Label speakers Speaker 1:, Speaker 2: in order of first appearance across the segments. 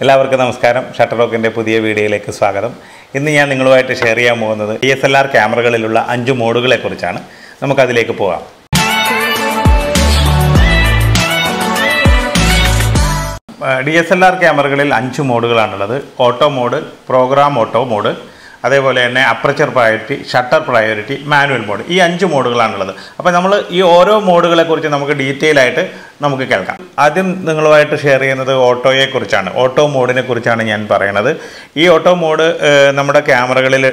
Speaker 1: എല്ലാവർക്കും നമസ്കാരം. ഷട്ടർടോക്കിൻ്റെ പുതിയ വീഡിയോയിലേക്ക് സ്വാഗതം. ഇന്ന് ഞാൻ നിങ്ങളുമായിട്ട് ഷെയർ ചെയ്യാൻ പോകുന്നത് DSLR ക്യാമറകളിലുള്ള 5 മോഡുകളെ കുറിച്ചാണ്. നമുക്കതിലേക്ക് പോകാം. DSLR ക്യാമറകളിൽ 5 മോഡുകളാണുള്ളത്. Auto mode, program auto mode, അതേപോലെ തന്നെ aperture priority, shutter priority, manual mode. ഈ 5 മോഡുകളാണുള്ളത്. അപ്പോൾ നമ്മൾ ഈ ഓരോ മോഡുകളെക്കുറിച്ച് നമുക്ക് ഡീറ്റെയിൽ ആയിട്ട് നമുക്ക് കേൾക്കാം. ആദ്യം നിങ്ങളുമായിട്ട് ഷെയർ ചെയ്യുന്നത് ഓട്ടോയെക്കുറിച്ചാണ്. ഓട്ടോ മോഡിനെ കുറിച്ചാണ് ഞാൻ പറയുന്നത്. ഈ ഓട്ടോ മോഡ് നമ്മുടെ ക്യാമറകളിൽ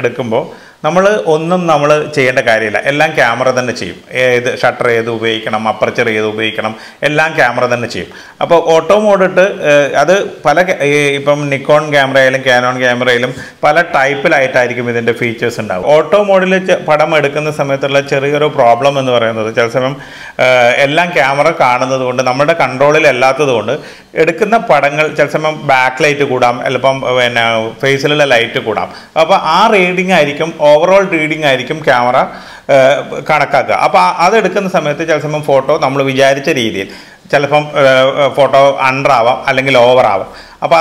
Speaker 1: എടുക്കുമ്പോൾ നമ്മൾ ചെയ്യേണ്ട കാര്യമില്ല. എല്ലാം ക്യാമറ തന്നെ ചെയ്യും. ഷട്ടർ ഏത് ഉപയോഗിക്കണം, അപ്പർച്ചർ ഏത് ഉപയോഗിക്കണം, എല്ലാം ക്യാമറ തന്നെ ചെയ്യും. അപ്പോൾ ഓട്ടോ മോഡ് അത് ഇപ്പം നിക്കോൺ ക്യാമറയിലും കാനോൺ ക്യാമറയിലും പല ടൈപ്പിലായിട്ടായിരിക്കും ഇതിൻ്റെ ഫീച്ചേഴ്സ് ഉണ്ടാവും. ഓട്ടോ മോഡിൽ പടം എടുക്കുന്ന സമയത്തുള്ള ചെറിയൊരു പ്രോബ്ലം എന്ന് പറയുന്നത് ചില സമയം എല്ലാം ക്യാമറ കാണുന്നത് കൊണ്ട് നമ്മുടെ കൺട്രോളിൽ അല്ലാത്തത് കൊണ്ട് എടുക്കുന്ന പടങ്ങൾ ചില സമയം ബാക്ക് ലൈറ്റ് കൂടാം, ചിലപ്പം ഫേസിലുള്ള ലൈറ്റ് കൂടാം. അപ്പോൾ ആ റീഡിംഗ് ആയിരിക്കും, ഓവറോൾ റീഡിംഗ് ആയിരിക്കും ക്യാമറ കണക്കാക്കുക. അപ്പോൾ അതെടുക്കുന്ന സമയത്ത് ചില സമയം ഫോട്ടോ നമ്മൾ വിചാരിച്ച രീതിയിൽ ചിലപ്പം ഫോട്ടോ അണ്ടർ ആവാം, അല്ലെങ്കിൽ ഓവർ ആവാം. അപ്പോൾ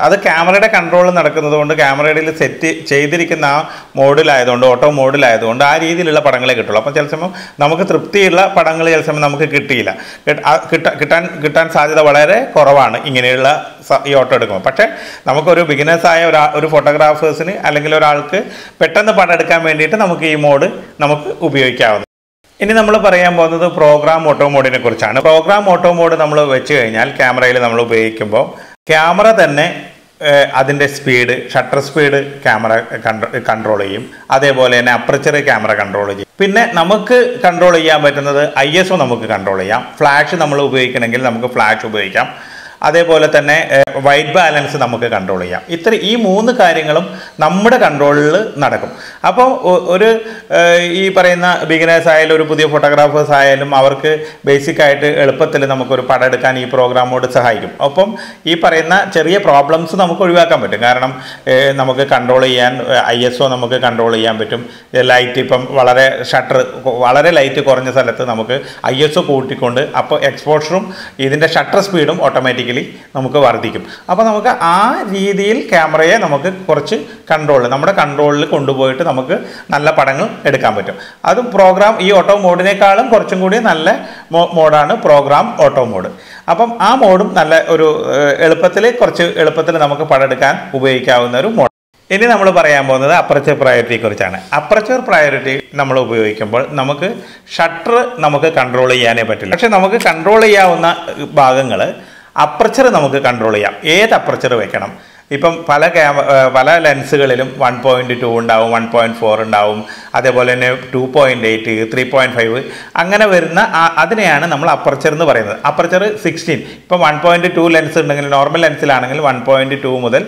Speaker 1: അത് ക്യാമറയുടെ കൺട്രോളിൽ നടക്കുന്നത് കൊണ്ട് ക്യാമറയുടെ സെറ്റ് ചെയ്തിരിക്കുന്ന ആ മോഡിലായതുകൊണ്ട്, ഓട്ടോ മോഡിലായതുകൊണ്ട് ആ രീതിയിലുള്ള പടങ്ങളെ കിട്ടുള്ളൂ. അപ്പം ചില സമയം നമുക്ക് തൃപ്തിയുള്ള പടങ്ങൾ ചില സമയം നമുക്ക് കിട്ടിയില്ല. കിട്ടാൻ സാധ്യത വളരെ കുറവാണ് ഇങ്ങനെയുള്ള ഈ ഓട്ടോ എടുക്കുമ്പോൾ. പക്ഷേ നമുക്കൊരു ബിഗിനേഴ്സായ ഒരു ഫോട്ടോഗ്രാഫേഴ്സിന് അല്ലെങ്കിൽ ഒരാൾക്ക് പെട്ടെന്ന് പടം എടുക്കാൻ വേണ്ടിയിട്ട് നമുക്ക് ഈ മോഡ് നമുക്ക് ഉപയോഗിക്കാവുന്നത്. ഇനി നമ്മൾ പറയാൻ പോകുന്നത് പ്രോഗ്രാം ഓട്ടോ മോഡിനെ കുറിച്ചാണ്. പ്രോഗ്രാം ഓട്ടോ മോഡ് നമ്മൾ വെച്ച് കഴിഞ്ഞാൽ ക്യാമറയിൽ നമ്മൾ ഉപയോഗിക്കുമ്പോൾ ക്യാമറ തന്നെ അതിൻ്റെ speed, shutter speed camera control ചെയ്യും. അതേപോലെ തന്നെ അപ്പർച്ചർ ക്യാമറ കൺട്രോൾ ചെയ്യും. പിന്നെ നമുക്ക് കൺട്രോൾ ചെയ്യാൻ പറ്റുന്നത് ISO നമുക്ക് കൺട്രോൾ ചെയ്യാം. ഫ്ലാഷ് നമ്മൾ ഉപയോഗിക്കണമെങ്കിൽ നമുക്ക് ഫ്ലാഷ് ഉപയോഗിക്കാം. അതേപോലെ തന്നെ വൈറ്റ് ബാലൻസ് നമുക്ക് കൺട്രോൾ ചെയ്യാം. ഈ 3 കാര്യങ്ങളും നമ്മുടെ കൺട്രോളിൽ നടക്കും. അപ്പോൾ ഈ പറയുന്ന ബിഗിനേഴ്സ് ആയാലും ഒരു പുതിയ ഫോട്ടോഗ്രാഫേഴ്സ് ആയാലും അവർക്ക് ബേസിക്കായിട്ട് എളുപ്പത്തിൽ നമുക്കൊരു പടം എടുക്കാൻ ഈ പ്രോഗ്രാം മോഡ് സഹായിക്കും. ഒപ്പം ഈ പറയുന്ന ചെറിയ പ്രോബ്ലംസ് നമുക്ക് ഒഴിവാക്കാൻ പറ്റും. കാരണം നമുക്ക് കൺട്രോൾ ചെയ്യാൻ ISO നമുക്ക് കൺട്രോൾ ചെയ്യാൻ പറ്റും. ലൈറ്റ് ഇപ്പം വളരെ ലൈറ്റ് കുറഞ്ഞ സ്ഥലത്ത് നമുക്ക് ISO കൂട്ടിക്കൊണ്ട് അപ്പോൾ എക്സ്പോഷറും ഇതിൻ്റെ ഷട്ടർ സ്പീഡും ഓട്ടോമാറ്റിക്കലി നമുക്ക് വർദ്ധിക്കും. അപ്പോൾ നമുക്ക് ആ രീതിയിൽ ക്യാമറയെ നമുക്ക് കുറച്ച് നമ്മുടെ കൺട്രോളിൽ കൊണ്ടുപോയിട്ട് നമുക്ക് നല്ല പടങ്ങൾ എടുക്കാൻ പറ്റും. അതും ഈ ഓട്ടോ മോഡിനേക്കാളും കുറച്ചും കൂടി നല്ല മോഡാണ് പ്രോഗ്രാം ഓട്ടോ മോഡ്. അപ്പം ആ മോഡും നല്ല കുറച്ച് എളുപ്പത്തിൽ നമുക്ക് പടം എടുക്കാൻ ഉപയോഗിക്കാവുന്ന ഒരു മോഡ്. ഇനി നമ്മൾ പറയാൻ പോകുന്നത് അപ്പർച്ചർ പ്രയോറിറ്റിയെ കുറിച്ചാണ്. അപ്പർച്ചർ പ്രയോറിറ്റി നമ്മൾ ഉപയോഗിക്കുമ്പോൾ നമുക്ക് ഷട്ടർ നമുക്ക് കൺട്രോൾ ചെയ്യാനേ പറ്റില്ല. പക്ഷെ നമുക്ക് കൺട്രോൾ ചെയ്യാവുന്ന ഭാഗങ്ങൾ അപ്പർച്ചർ നമുക്ക് കൺട്രോൾ ചെയ്യാം. ഏത് അപ്പർച്ചർ വെക്കണം? ഇപ്പം പല ലെൻസുകളിലും 1.2 ഉണ്ടാവും, 1.4 ഉണ്ടാവും, അതേപോലെ തന്നെ 2.8, 3.5 അങ്ങനെ വരുന്ന അതിനെയാണ് നമ്മൾ അപ്പർച്ചർ എന്ന് പറയുന്നത്. അപ്പർച്ചർ 16 ഇപ്പം 1.2 ലെൻസ് ഉണ്ടെങ്കിൽ നോർമൽ ലെൻസിലാണെങ്കിൽ 1.2 മുതൽ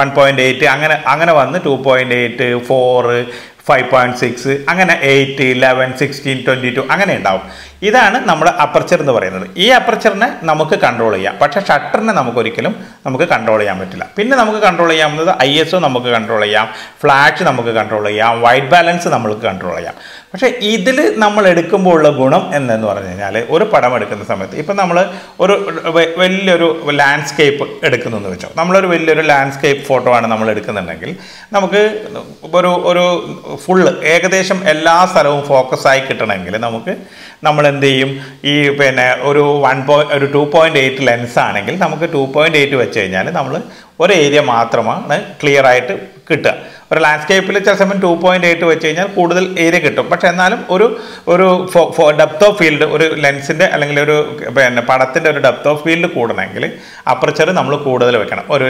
Speaker 1: 1.8 അങ്ങനെ വന്ന് 2.8, 4, 5.6 അങ്ങനെ 8, 11, 16, 22 അങ്ങനെ ഉണ്ടാവും. ഇതാണ് നമ്മുടെ അപ്പർച്ചർ എന്ന് പറയുന്നത്. ഈ അപ്പർച്ചറിനെ നമുക്ക് കൺട്രോൾ ചെയ്യാം. പക്ഷേ ഷട്ടറിനെ നമുക്ക് കൺട്രോൾ ചെയ്യാൻ പറ്റില്ല. പിന്നെ നമുക്ക് കൺട്രോൾ ചെയ്യാവുന്നത് ISO നമുക്ക് കൺട്രോൾ ചെയ്യാം, ഫ്ലാഷ് നമുക്ക് കൺട്രോൾ ചെയ്യാം, വൈറ്റ് ബാലൻസ് നമുക്ക് കൺട്രോൾ ചെയ്യാം. പക്ഷേ ഇതിൽ നമ്മൾ എടുക്കുമ്പോൾ ഉള്ള ഗുണം എന്ന് പറഞ്ഞു കഴിഞ്ഞാൽ ഒരു പടം എടുക്കുന്ന സമയത്ത് ഇപ്പം നമ്മൾ ഒരു വലിയൊരു ലാൻഡ്സ്കേപ്പ് എടുക്കുന്നു എന്ന് വെച്ചോ. നമ്മളൊരു വലിയൊരു ലാൻഡ്സ്കേപ്പ് ഫോട്ടോ ആണ് നമ്മൾ എടുക്കുന്നുണ്ടെങ്കിൽ നമുക്ക് ഒരു ഫുള്ള് ഏകദേശം എല്ലാ സ്ഥലവും ഫോക്കസായി കിട്ടണമെങ്കിൽ നമ്മൾ എന്ത് ചെയ്യും? ഒരു 2.8 ലെൻസ് ആണെങ്കിൽ നമുക്ക് 2.8 വെച്ച് കഴിഞ്ഞാൽ നമ്മൾ ഒരു ഏരിയ മാത്രമാണ് ക്ലിയർ ആയിട്ട് കിട്ടുക. ഒരു ലാൻഡ്സ്കേപ്പിൽ ചില സമയം 2.8 വെച്ച് കഴിഞ്ഞാൽ കൂടുതൽ ഏരിയ കിട്ടും. പക്ഷെ എന്നാലും ഒരു ഡെപ്ത് ഓഫ് ഫീൽഡ്, ഒരു ലെൻസിൻ്റെ അല്ലെങ്കിൽ പടത്തിൻ്റെ ഒരു ഡെപ്ത് ഓഫ് ഫീൽഡ് കൂടണമെങ്കിൽ അപ്പർച്ചർ നമ്മൾ കൂടുതൽ വെക്കണം. ഒരു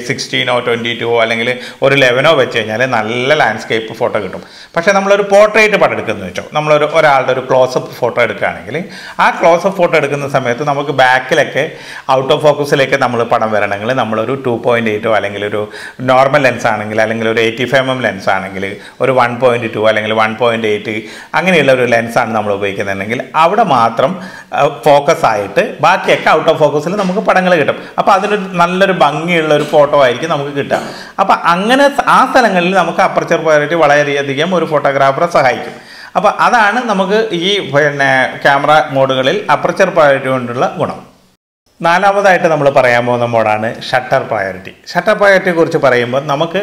Speaker 1: 16 22 അല്ലെങ്കിൽ ഒരു 11 വെച്ച് കഴിഞ്ഞാൽ നല്ല ലാൻഡ്സ്കേപ്പ് ഫോട്ടോ കിട്ടും. പക്ഷേ നമ്മളൊരു പോർട്രേറ്റ് പടം എടുക്കുന്നത് വെച്ചോ, ഒരാളുടെ ഒരു ക്ലോസപ്പ് ഫോട്ടോ എടുക്കുകയാണെങ്കിൽ ആ ക്ലോസപ്പ് ഫോട്ടോ എടുക്കുന്ന സമയത്ത് നമുക്ക് ബാക്കിലൊക്കെ ഔട്ട് ഓഫ് ഫോക്കസിലേക്ക് നമ്മൾ പടം വരണമെങ്കിൽ നമ്മളൊരു 2.8 അല്ലെങ്കിൽ ഒരു നോർമൽ ലെൻസ് ആണെങ്കിൽ അല്ലെങ്കിൽ ഒരു 85mm ലെൻസ് ആണെങ്കിൽ ഒരു 1.2 അല്ലെങ്കിൽ 1.8 അങ്ങനെയുള്ള ഒരു ലെൻസാണ് നമ്മൾ ഉപയോഗിക്കുന്നുണ്ടെങ്കിൽ അവിടെ മാത്രം ഫോക്കസ് ആയിട്ട് ബാക്കിയൊക്കെ ഔട്ട് ഓഫ് ഫോക്കസിൽ നമുക്ക് പടങ്ങൾ കിട്ടും. അപ്പോൾ അതിനൊരു നല്ലൊരു ഭംഗിയുള്ള ഒരു ഫോട്ടോ ആയിരിക്കും നമുക്ക് കിട്ടുക. അപ്പോൾ അങ്ങനെ ആ സ്ഥലങ്ങളിൽ നമുക്ക് അപ്പർച്ചർ പ്രയോറിറ്റി വളരെയധികം ഒരു ഫോട്ടോഗ്രാഫറെ സഹായിക്കും. അപ്പോൾ അതാണ് നമുക്ക് ഈ ക്യാമറ മോഡുകളിൽ അപ്പർച്ചർ പ്രയോറിറ്റി കൊണ്ടുള്ള ഗുണം. നാലാമതായിട്ട് നമ്മൾ പറയാൻ പോകുന്ന മോഡാണ് ഷട്ടർ പ്രയോറിറ്റി. ഷട്ടർ പ്രയോറിറ്റിയെക്കുറിച്ച് പറയുമ്പോൾ നമുക്ക്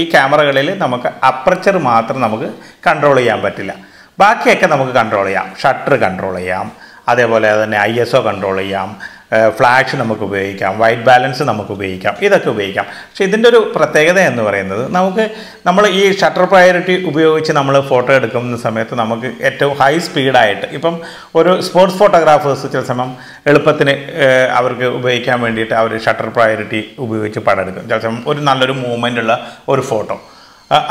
Speaker 1: ഈ ക്യാമറകളിൽ നമുക്ക് അപ്പർച്ചർ മാത്രം നമുക്ക് കൺട്രോൾ ചെയ്യാൻ പറ്റില്ല. ബാക്കിയൊക്കെ നമുക്ക് കൺട്രോൾ ചെയ്യാം. ഷട്ടർ കൺട്രോൾ ചെയ്യാം, അതേപോലെ തന്നെ ISO കൺട്രോൾ ചെയ്യാം, ഫ്ലാഷ് നമുക്ക് ഉപയോഗിക്കാം, വൈറ്റ് ബാലൻസ് നമുക്ക് ഉപയോഗിക്കാം, ഇതൊക്കെ ഉപയോഗിക്കാം. പക്ഷേ ഇതിൻ്റെ ഒരു പ്രത്യേകത എന്ന് പറയുന്നത് നമ്മൾ ഈ ഷട്ടർ പ്രയോറിറ്റി ഉപയോഗിച്ച് നമ്മൾ ഫോട്ടോ എടുക്കുന്ന സമയത്ത് നമുക്ക് ഏറ്റവും ഹൈ സ്പീഡായിട്ട് ഇപ്പം ഒരു സ്പോർട്സ് ഫോട്ടോഗ്രാഫേഴ്സ് ചില സമയം എളുപ്പത്തിന് അവർക്ക് ഉപയോഗിക്കാൻ വേണ്ടിയിട്ട് അവർ ഷട്ടർ പ്രയോറിറ്റി ഉപയോഗിച്ച് പടം എടുക്കും. ചില സമയം ഒരു നല്ലൊരു മൂവ്മെൻ്റ് ഉള്ള ഒരു ഫോട്ടോ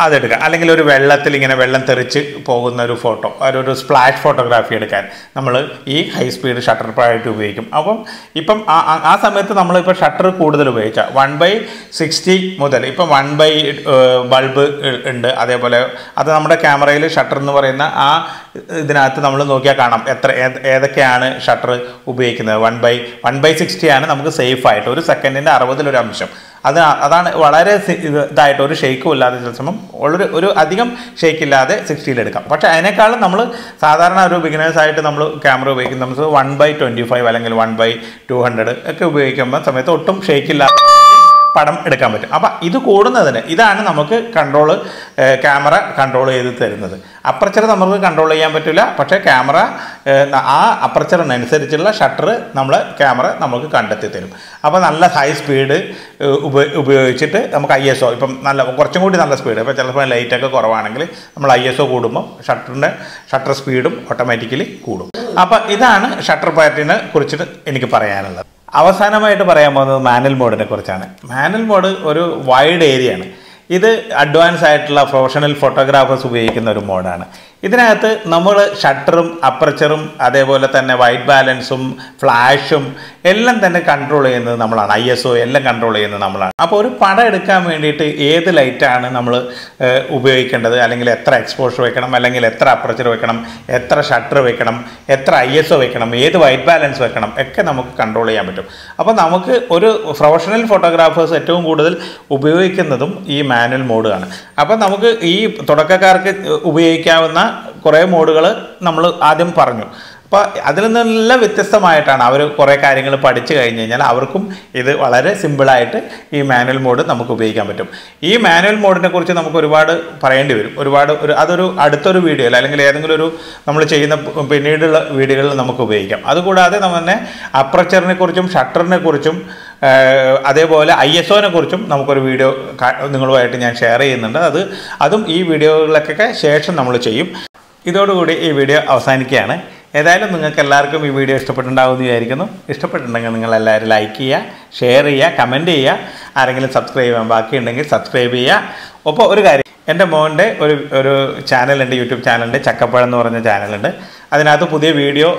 Speaker 1: അതെടുക്കാം, അല്ലെങ്കിൽ ഒരു വെള്ളത്തിൽ ഇങ്ങനെ വെള്ളം തെറിച്ച് പോകുന്ന ഒരു ഫോട്ടോ, ഒരു സ്പ്ലാഷ് ഫോട്ടോഗ്രാഫി എടുക്കാൻ നമ്മൾ ഈ ഹൈ സ്പീഡ് ഷട്ടർ പ്രയോറിറ്റി ഉപയോഗിക്കും. ഇപ്പം ആ സമയത്ത് നമ്മളിപ്പോൾ ഷട്ടർ കൂടുതൽ ഉപയോഗിച്ചാൽ 1/60 മുതൽ ഇപ്പം 1 ബൾബ് ഉണ്ട്. അതേപോലെ അത് നമ്മുടെ ക്യാമറയിൽ ഷട്ടർ എന്ന് പറയുന്ന ആ ഇതിനകത്ത് നമ്മൾ നോക്കിയാൽ കാണാം ഏതൊക്കെയാണ് ഷട്ടർ ഉപയോഗിക്കുന്നത്. 1/60 ആണ് നമുക്ക് സേഫായിട്ട് ഒരു സെക്കൻഡിൻ്റെ 60 അംശം. അതാണ് വളരെ ഇതായിട്ട് ഒരു ഷെയ്ക്കും ഇല്ലാതെ ചില സമയം ഒരു അധികം ഷെയ്ക്കില്ലാതെ 60 എടുക്കാം. പക്ഷേ അതിനേക്കാളും നമ്മൾ സാധാരണ ഒരു ബിഗിനേഴ്സായിട്ട് നമ്മൾ ക്യാമറ ഉപയോഗിക്കുന്ന നമുക്ക് 1/25 അല്ലെങ്കിൽ 1/200 ഒക്കെ ഉപയോഗിക്കുമ്പോൾ സമയത്ത് ഒട്ടും ഷെയ്ക്കില്ലാതെ പടം എടുക്കാൻ പറ്റും. അപ്പം ഇത് കൂടുന്നതിന് ഇതാണ് നമുക്ക് ക്യാമറ കൺട്രോൾ ചെയ്ത് തരുന്നത്. അപ്പർച്ചർ നമുക്ക് കൺട്രോൾ ചെയ്യാൻ പറ്റില്ല, പക്ഷേ ക്യാമറ ആ അപ്പർച്ചറിനനുസരിച്ചുള്ള ഷട്ടർ ക്യാമറ നമുക്ക് കണ്ടെത്തി തരും. അപ്പോൾ നല്ല ഹൈ സ്പീഡ് ഉപയോഗിച്ചിട്ട് നമുക്ക് ISO ഇപ്പം കുറച്ചും കൂടി നല്ല സ്പീഡ്, ഇപ്പോൾ ചിലപ്പോൾ ലൈറ്റൊക്കെ കുറവാണെങ്കിൽ നമ്മൾ ISO കൂടുമ്പോൾ ഷട്ടർ സ്പീഡും ഓട്ടോമാറ്റിക്കലി കൂടും. അപ്പോൾ ഇതാണ് ഷട്ടർ പ്രയോറിറ്റിനെ കുറിച്ചിട്ട് എനിക്ക് പറയാനുള്ളത്. അവസാനമായിട്ട് പറയാൻ പോകുന്നത് മാനുവൽ മോഡിനെ കുറിച്ചാണ്. മാനുവൽ മോഡ് ഒരു വൈഡ് ഏരിയയാണ്. ഇത് അഡ്വാൻസ് ആയിട്ടുള്ള പ്രൊഫഷണൽ ഫോട്ടോഗ്രാഫേഴ്സ് ഉപയോഗിക്കുന്ന ഒരു മോഡാണ്. ഇതിനകത്ത് നമ്മൾ ഷട്ടറും അപ്പർച്ചറും അതേപോലെ തന്നെ വൈറ്റ് ബാലൻസും ഫ്ലാഷും എല്ലാം തന്നെ കൺട്രോൾ ചെയ്യുന്നത് നമ്മളാണ്. ISO എല്ലാം കൺട്രോൾ ചെയ്യുന്നത് നമ്മളാണ്. അപ്പോൾ ഒരു പടം എടുക്കാൻ വേണ്ടിയിട്ട് ഏത് ലൈറ്റാണ് നമ്മൾ ഉപയോഗിക്കേണ്ടത്, അല്ലെങ്കിൽ എത്ര എക്സ്പോഷർ വെക്കണം, അല്ലെങ്കിൽ എത്ര അപ്പർച്ചർ വെക്കണം, എത്ര ഷട്ടർ വെക്കണം, എത്ര ISO വെക്കണം, ഏത് വൈറ്റ് ബാലൻസ് വെക്കണം ഒക്കെ നമുക്ക് കൺട്രോൾ ചെയ്യാൻ പറ്റും. അപ്പോൾ നമുക്ക് ഒരു പ്രൊഫഷണൽ ഫോട്ടോഗ്രാഫേഴ്സ് ഏറ്റവും കൂടുതൽ ഉപയോഗിക്കുന്നതും ഈ മാനുവൽ മോഡാണ്. അപ്പോൾ നമുക്ക് ഈ തുടക്കക്കാർക്ക് ഉപയോഗിക്കാവുന്ന കുറേ മോഡുകൾ നമ്മൾ ആദ്യം പറഞ്ഞു. അപ്പോൾ അതിൽ നിന്നെല്ലാം വ്യത്യസ്തമായിട്ടാണ് അവർ കുറേ കാര്യങ്ങൾ പഠിച്ചു കഴിഞ്ഞ് കഴിഞ്ഞാൽ അവർക്കും ഇത് വളരെ സിമ്പിളായിട്ട് ഈ മാനുവൽ മോഡ് നമുക്ക് ഉപയോഗിക്കാൻ പറ്റും. ഈ മാനുവൽ മോഡിനെ കുറിച്ച് നമുക്ക് ഒരുപാട് പറയേണ്ടി വരും. അതൊരു അടുത്തൊരു വീഡിയോയിൽ അല്ലെങ്കിൽ ഏതെങ്കിലും നമ്മൾ ചെയ്യുന്ന പിന്നീടുള്ള വീഡിയോകളിൽ നമുക്ക് ഉപയോഗിക്കാം. അതുകൂടാതെ തന്നെ അപ്പർച്ചറിനെ കുറിച്ചും ഷട്ടറിനെ കുറിച്ചും അതേപോലെ ISOനെ കുറിച്ചും നമുക്കൊരു വീഡിയോ നിങ്ങളുമായിട്ട് ഞാൻ ഷെയർ ചെയ്യുന്നുണ്ട്. അതും ഈ വീഡിയോകളിലൊക്കെ ശേഷം നമ്മൾ ചെയ്യും. ഇതോടുകൂടി ഈ വീഡിയോ അവസാനിക്കുകയാണ്. ഏതായാലും നിങ്ങൾക്ക് എല്ലാവർക്കും ഈ വീഡിയോ ഇഷ്ടപ്പെട്ടുണ്ടാവുമെന്ന് വിചാരിക്കുന്നു. ഇഷ്ടപ്പെട്ടിട്ടുണ്ടെങ്കിൽ നിങ്ങളെല്ലാവരും ലൈക്ക് ചെയ്യുക, ഷെയർ ചെയ്യുക, കമൻറ്റ് ചെയ്യുക. ആരെങ്കിലും സബ്സ്ക്രൈബ് ചെയ്യാൻ ബാക്കിയുണ്ടെങ്കിൽ സബ്സ്ക്രൈബ് ചെയ്യുക. ഒപ്പം ഒരു കാര്യം, എൻ്റെ മോൻ്റെ ഒരു ചാനലുണ്ട്, യൂട്യൂബ് ചാനലുണ്ട്, ചക്കപ്പഴം എന്ന് പറഞ്ഞ ചാനലുണ്ട്. അതിനകത്ത് പുതിയ വീഡിയോ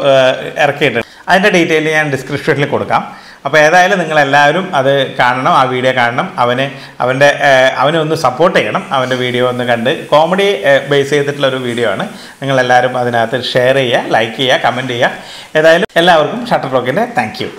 Speaker 1: ഇറക്കിയിട്ടുണ്ട്. അതിൻ്റെ ഡീറ്റെയിൽ ഞാൻ ഡിസ്ക്രിപ്ഷനിൽ കൊടുക്കാം. അപ്പോൾ ഏതായാലും നിങ്ങളെല്ലാവരും അത് കാണണം, ആ വീഡിയോ കാണണം. അവനെ ഒന്ന് സപ്പോർട്ട് ചെയ്യണം. അവൻ്റെ വീഡിയോ ഒന്ന് കണ്ട് കോമഡി ബേസ് ചെയ്തിട്ടുള്ളൊരു വീഡിയോ ആണ്. നിങ്ങളെല്ലാവരും അതിനകത്ത് ഷെയർ ചെയ്യുക, ലൈക്ക് ചെയ്യുക, കമൻറ്റ് ചെയ്യുക. ഏതായാലും എല്ലാവർക്കും ഷട്ടർടോക്കിൻ്റെ താങ്ക് യു.